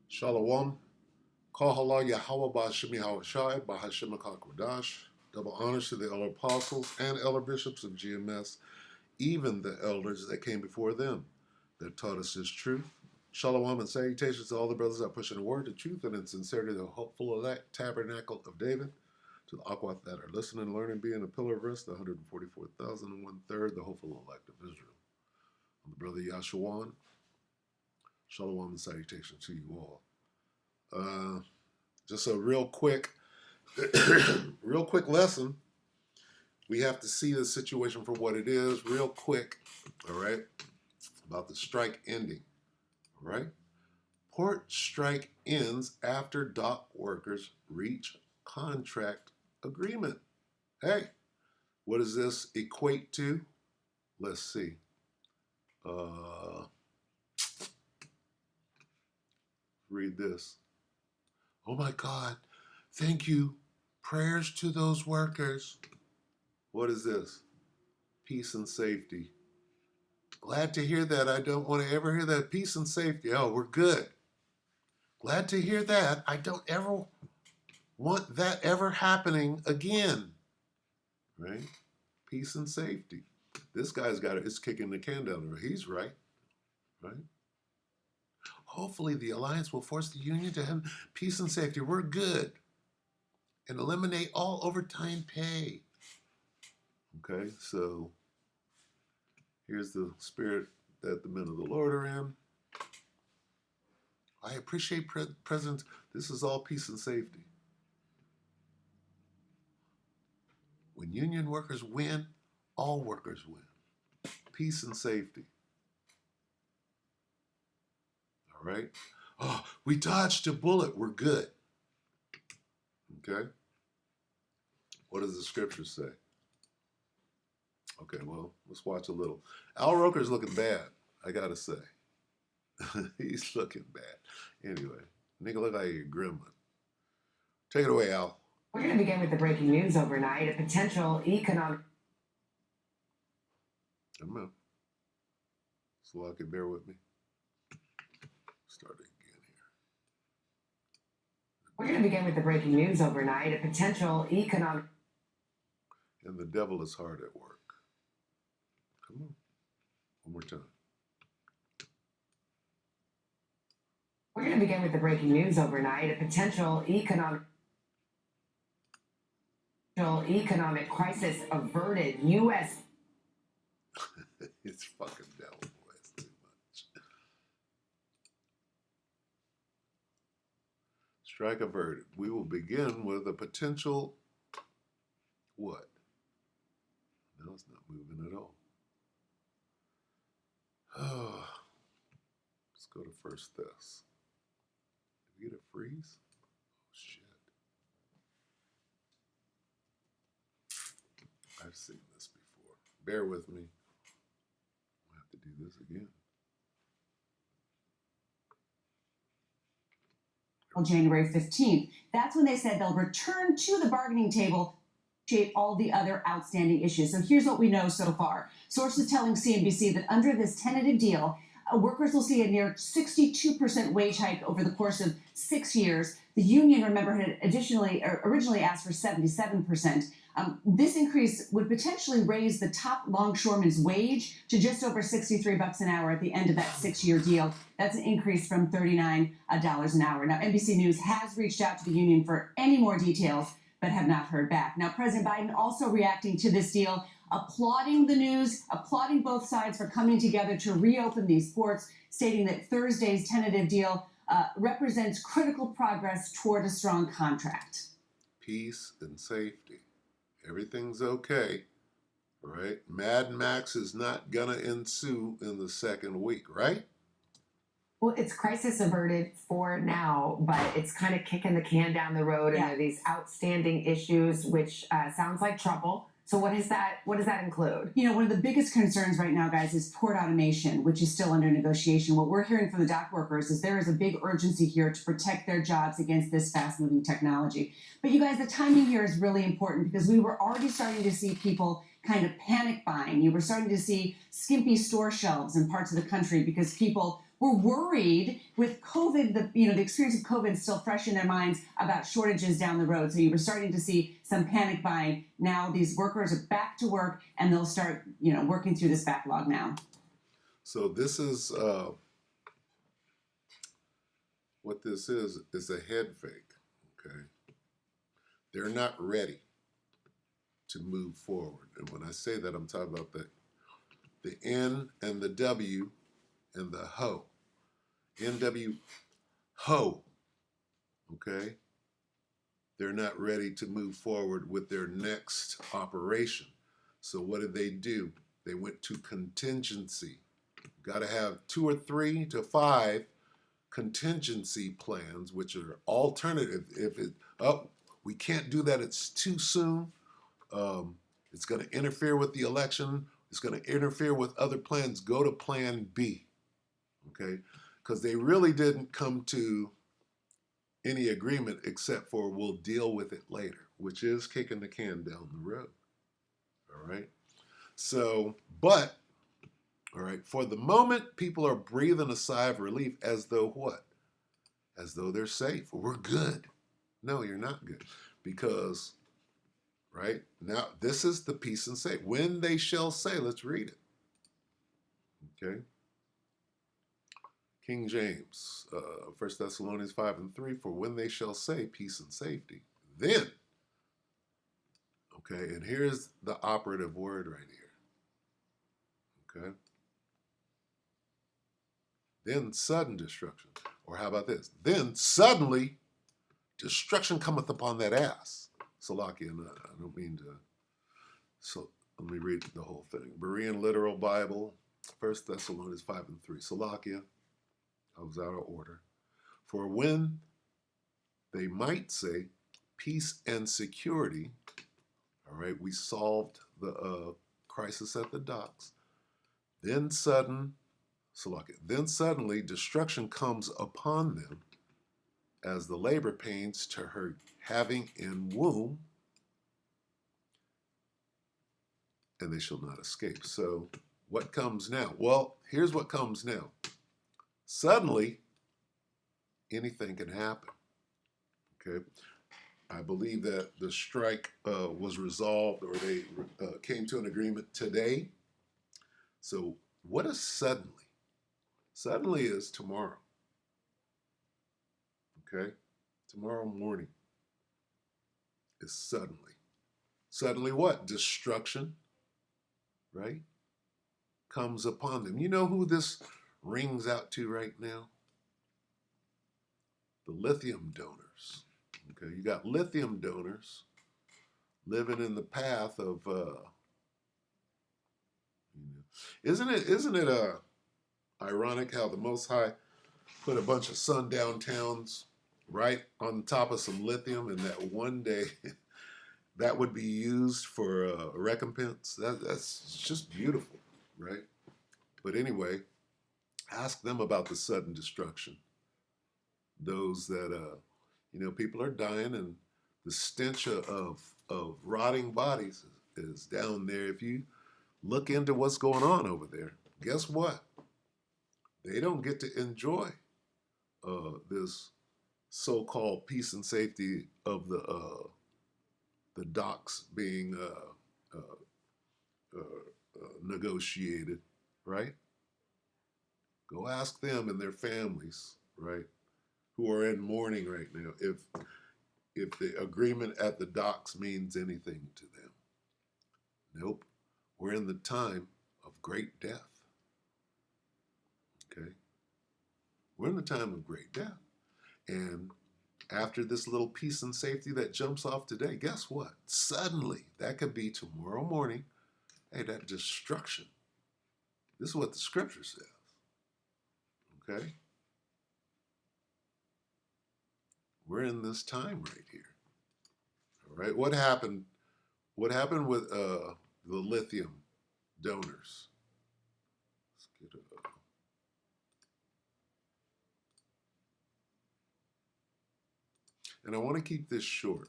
Shalom. Kahala Yahweh Ba'Shem Yahushai Ba'Hashem HaKadosh. Double honors to the elder apostles and elder bishops of GMS, even the elders that came before them, that taught us His truth. Shalom and salutations to all the brothers that push in the word, the truth, and in sincerity, the hopeful elect tabernacle of David. To the Akwat that are listening, learning, being a pillar of rest, the 144,001 the hopeful elect of Israel. I'm the brother Yashawan. Shalom and salutations to you all. Just a real quick lesson. We have to see the situation for what it is real quick, all right, about the strike ending, all right? Port strike ends after dock workers reach contract agreement. Hey, what does this equate to? Let's see. Read this. Oh my God, thank you. Prayers to those workers. What is this? Peace and safety. Glad to hear that. I don't want to ever hear that. Peace and safety. Oh, we're good. Glad to hear that. I don't ever want that ever happening again. Right? Peace and safety. This guy's got it. It's kicking the can down the road. He's right. Right? Hopefully the alliance will force the union to have peace and safety. We're good. And eliminate all overtime pay. Okay, so here's the spirit that the men of the Lord are in. I appreciate presence. This is all peace and safety. When union workers win, all workers win. Peace and safety. All right? Oh, we dodged a bullet. We're good. Okay? What does the scripture say? Okay, well, let's watch a little. Al Roker's looking bad, I gotta say. He's looking bad. Anyway, nigga look like a gremlin. Take it away, Al. We're going to begin with the breaking news overnight. A potential economic... I'm out. So I can bear with me. Start it again here. We're going to begin with the breaking news overnight. A potential economic... And the devil is hard at work. Come on. One more time. We're going to begin with the breaking news overnight. A potential economic crisis averted. U.S. It's fucking devil, boy. It's too much. Strike averted. We will begin with a potential what? No, it's not moving at all. Oh, let's go to First Thess. Did we get a freeze? Oh, shit. I've seen this before. Bear with me. I'll have to do this again. January 15th. That's when they said they'll return to the bargaining table to shape all the other outstanding issues. So here's what we know so far. Sources telling CNBC that under this tentative deal, workers will see a near 62% wage hike over the course of 6 years. The union, remember, had originally asked for 77%. This increase would potentially raise the top longshoreman's wage to just over $63 an hour at the end of that 6-year deal. That's an increase from $39 an hour. Now, NBC News has reached out to the union for any more details, but have not heard back. Now, President Biden also reacting to this deal, applauding the news, applauding both sides for coming together to reopen these ports, stating that Thursday's tentative deal represents critical progress toward a strong contract. Peace and safety. Everything's okay, right? Mad Max is not gonna ensue in the second week, right? Well, it's crisis averted for now, but it's kind of kicking the can down the road, and there are these outstanding issues, which sounds like trouble. So what does that include? You know, one of the biggest concerns right now, guys, is port automation, which is still under negotiation. What we're hearing from the dock workers is there is a big urgency here to protect their jobs against this fast-moving technology. But you guys, the timing here is really important because we were already starting to see people kind of panic buying. You were starting to see skimpy store shelves in parts of the country because people were worried with COVID, the experience of COVID still fresh in their minds about shortages down the road. So you were starting to see some panic buying. Now these workers are back to work and they'll start, working through this backlog now. So this is what this is a head fake. Okay, they're not ready to move forward. And when I say that, I'm talking about the N and the W and the HO. NW HO. Okay? They're not ready to move forward with their next operation. So what did they do? They went to contingency. Got to have 2 or 3 to 5 contingency plans, which are alternative. If we can't do that, it's too soon. It's going to interfere with the election. It's going to interfere with other plans. Go to plan B. Okay? Because they really didn't come to any agreement except for we'll deal with it later, which is kicking the can down the road. All right? So, but, all right, for the moment, people are breathing a sigh of relief as though what? As though they're safe. We're good. No, you're not good. Because, right, now this is the peace and say. When they shall say, let's read it. Okay? King James, 1 Thessalonians 5:3, for when they shall say peace and safety, then, okay, and here's the operative word right here, okay, then sudden destruction, or how about this, then suddenly destruction cometh upon that ass. Salakia, I don't mean to, so let me read the whole thing. Berean Literal Bible, 1 Thessalonians 5:3, Salakia, I was out of order. For when they might say peace and security, all right, we solved the crisis at the docks, then suddenly destruction comes upon them as the labor pains to her having in womb, and they shall not escape. So what comes now? Well, here's what comes now. Suddenly, anything can happen. Okay, I believe that the strike was resolved, or they came to an agreement today. So what is suddenly? Suddenly is tomorrow. Okay, tomorrow morning is suddenly. Suddenly what? Destruction, right? Comes upon them. You know who this rings out to right now? The lithium donors. Okay, you got lithium donors living in the path of, isn't it ironic how the Most High put a bunch of sundown towns right on top of some lithium, and that one day that would be used for recompense? That's just beautiful, right? But anyway, ask them about the sudden destruction. Those that, people are dying, and the stench of rotting bodies is down there. If you look into what's going on over there, guess what? They don't get to enjoy this so-called peace and safety of the docks being negotiated, right? Go ask them and their families, right, who are in mourning right now, if the agreement at the docks means anything to them. Nope. We're in the time of great death. Okay? We're in the time of great death. And after this little peace and safety that jumps off today, guess what? Suddenly, that could be tomorrow morning, hey, that destruction. This is what the scripture says. Okay? We're in this time right here. All right? What happened with the lithium donors? Let's get and I want to keep this short.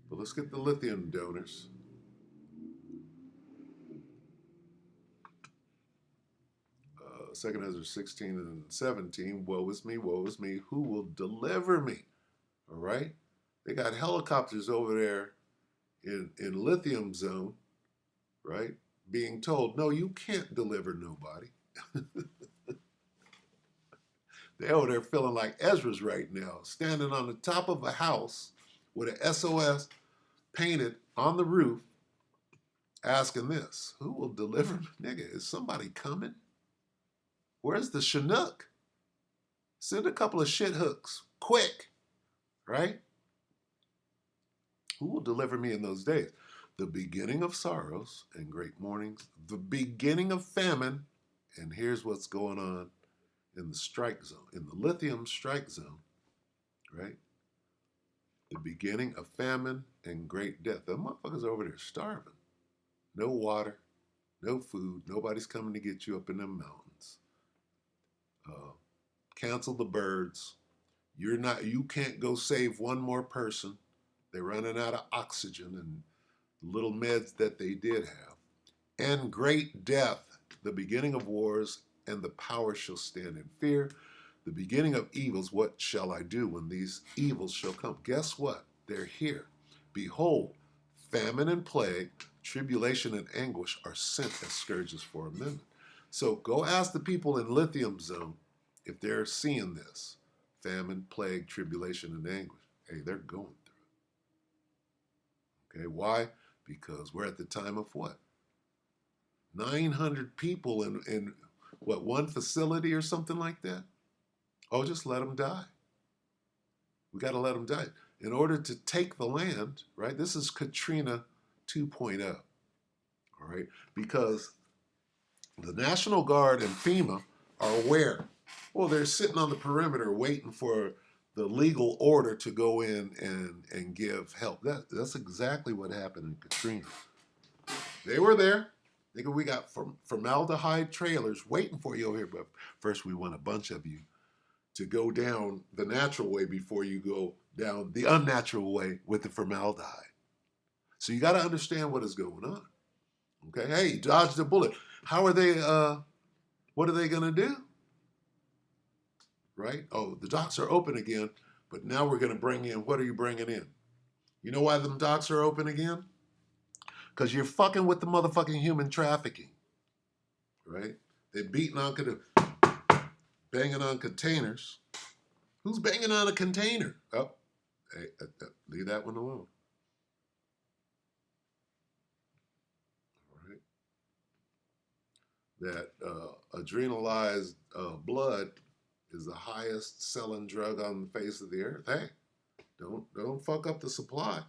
But let's get the lithium donors. 2 Ezra 16 and 17, woe is me, who will deliver me? All right? They got helicopters over there in Lithium Zone, right? Being told, no, you can't deliver nobody. They're over there feeling like Ezra's right now, standing on the top of a house with an SOS painted on the roof, asking this, who will deliver me? Nigga, is somebody coming? Where's the Chinook? Send a couple of shit hooks, quick, right? Who will deliver me in those days? The beginning of sorrows and great mournings, the beginning of famine, and here's what's going on in the strike zone, in the lithium strike zone, right? The beginning of famine and great death. The motherfuckers over there starving. No water, no food, nobody's coming to get you up in them mountains. Cancel the birds. You can't go save one more person. They're running out of oxygen and little meds that they did have. And great death, the beginning of wars, and the power shall stand in fear. The beginning of evils, what shall I do when these evils shall come? Guess what? They're here. Behold, famine and plague, tribulation and anguish are sent as scourges for a minute. So go ask the people in Lithium Zone if they're seeing this. Famine, plague, tribulation, and anguish. Hey, they're going through it. Okay, why? Because we're at the time of what? 900 people in what, one facility or something like that? Oh, just let them die. We got to let them die. In order to take the land, right? This is Katrina 2.0, all right? Because the National Guard and FEMA are aware. Well, they're sitting on the perimeter waiting for the legal order to go in and give help. That's exactly what happened in Katrina. They were there. We got formaldehyde trailers waiting for you over here, but first we want a bunch of you to go down the natural way before you go down the unnatural way with the formaldehyde. So you got to understand what is going on. Okay, hey, dodged a bullet. How are they, what are they going to do? Right? Oh, the docks are open again, but now we're going to bring in, what are you bringing in? You know why them docks are open again? Because you're fucking with the motherfucking human trafficking, right? They're banging on containers. Who's banging on a container? Oh, hey, leave that one alone. All right. That adrenalized blood is the highest selling drug on the face of the earth. Hey, don't fuck up the supply.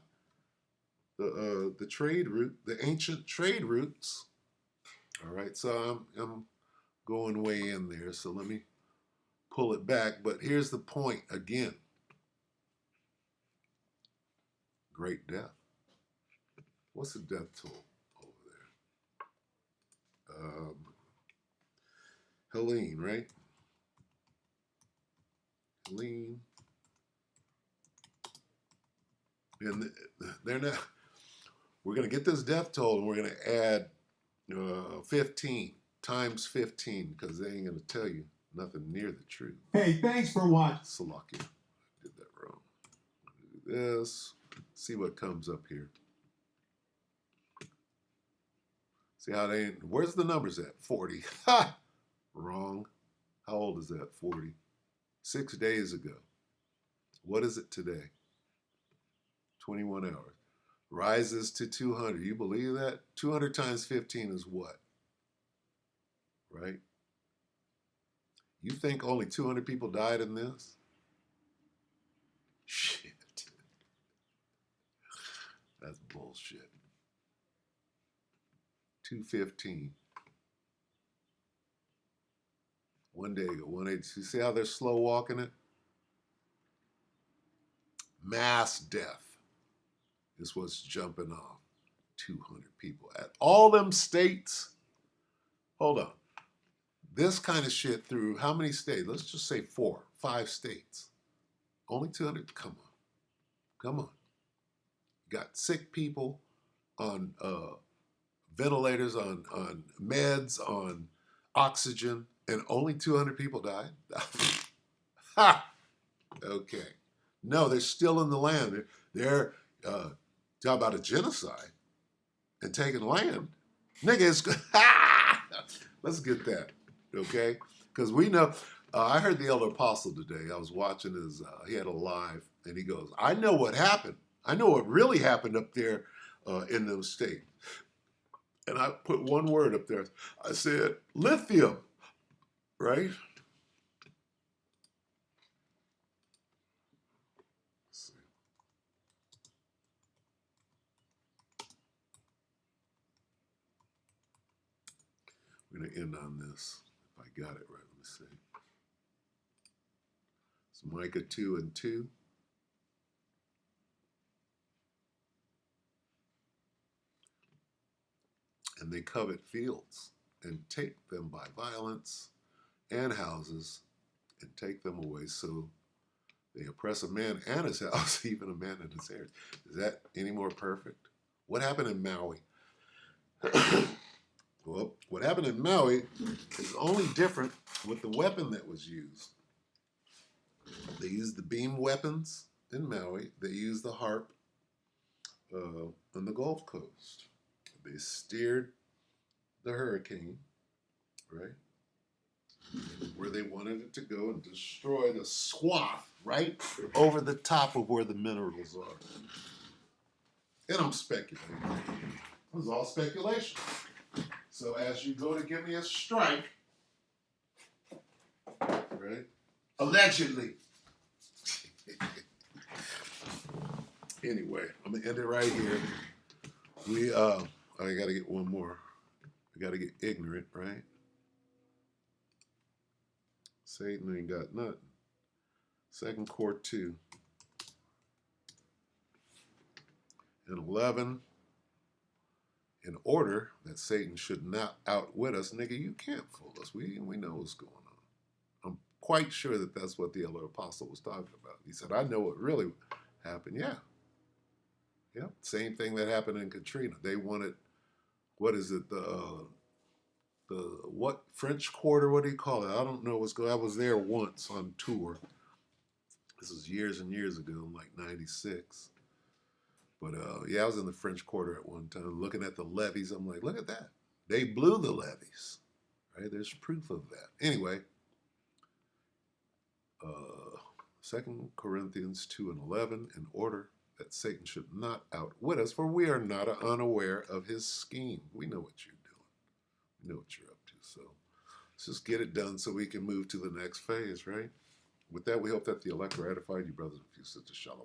The trade route, the ancient trade routes. All right, so I'm going way in there. So let me pull it back. But here's the point again. Great death. What's the death toll over there? Helene, right? Helene. And they're not. We're going to get this death toll, and we're going to add 15 times 15 because they ain't going to tell you nothing near the truth. Hey, thanks for watching. Salakia. I did that wrong. Do this. See what comes up here. See how they, where's the numbers at? 40. Ha! Wrong. How old is that? 40. 6 days ago. What is it today? 21 hours. Rises to 200. You believe that? 200 times 15 is what? Right? You think only 200 people died in this? Shit. That's bullshit. 215. 1 day ago, 180. You see how they're slow walking it? Mass death is what's jumping off 200 people at all them states. Hold on. This kind of shit through how many states? Let's just say 4, 5 states. Only 200? Come on. Come on. Got sick people on ventilators, on meds, on oxygen, And only 200 people died? Ha! Okay. No, they're still in the land. They're talking about a genocide and taking land. Nigga, it's let's get that, okay? Because we know. I heard the elder apostle today. I was watching his. He had a live, and he goes, "I know what happened. I know what really happened up there in those states." And I put one word up there. I said lithium, right? Let's see. We're gonna end on this. If I got it right, let me see. It's Micah 2:2. And they covet fields and take them by violence, and houses and take them away. So they oppress a man and his house, even a man and his heirs. Is that any more perfect? What happened in Maui? Well, what happened in Maui is only different with the weapon that was used. They used the beam weapons in Maui. They used the harp on the Gulf Coast. They steered the hurricane, right, where they wanted it to go and destroy the swath right over the top of where the minerals are. And I'm speculating. It was all speculation. So as you go to give me a strike, right, allegedly. Anyway, I'm gonna end it right here. I gotta get one more. We gotta get ignorant, right? Satan ain't got nothing. 2 Court 2 and 11. In order that Satan should not outwit us, nigga, you can't fool us. We know what's going on. I'm quite sure that that's what the elder apostle was talking about. He said, I know what really happened. Yeah. Yeah. Same thing that happened in Katrina. They wanted, what is it, the what French Quarter, what do you call it? I don't know what's going on. I was there once on tour. This was years and years ago, like 96. But yeah, I was in the French Quarter at one time looking at the levees. I'm like, look at that. They blew the levees. Right? There's proof of that. Anyway, 2 Corinthians 2 and 11, in order that Satan should not outwit us, for we are not unaware of his scheme. We know what you're doing. We know what you're up to. So let's just get it done so we can move to the next phase, right? With that, we hope that the elect are edified, you brothers and sisters. Shalom.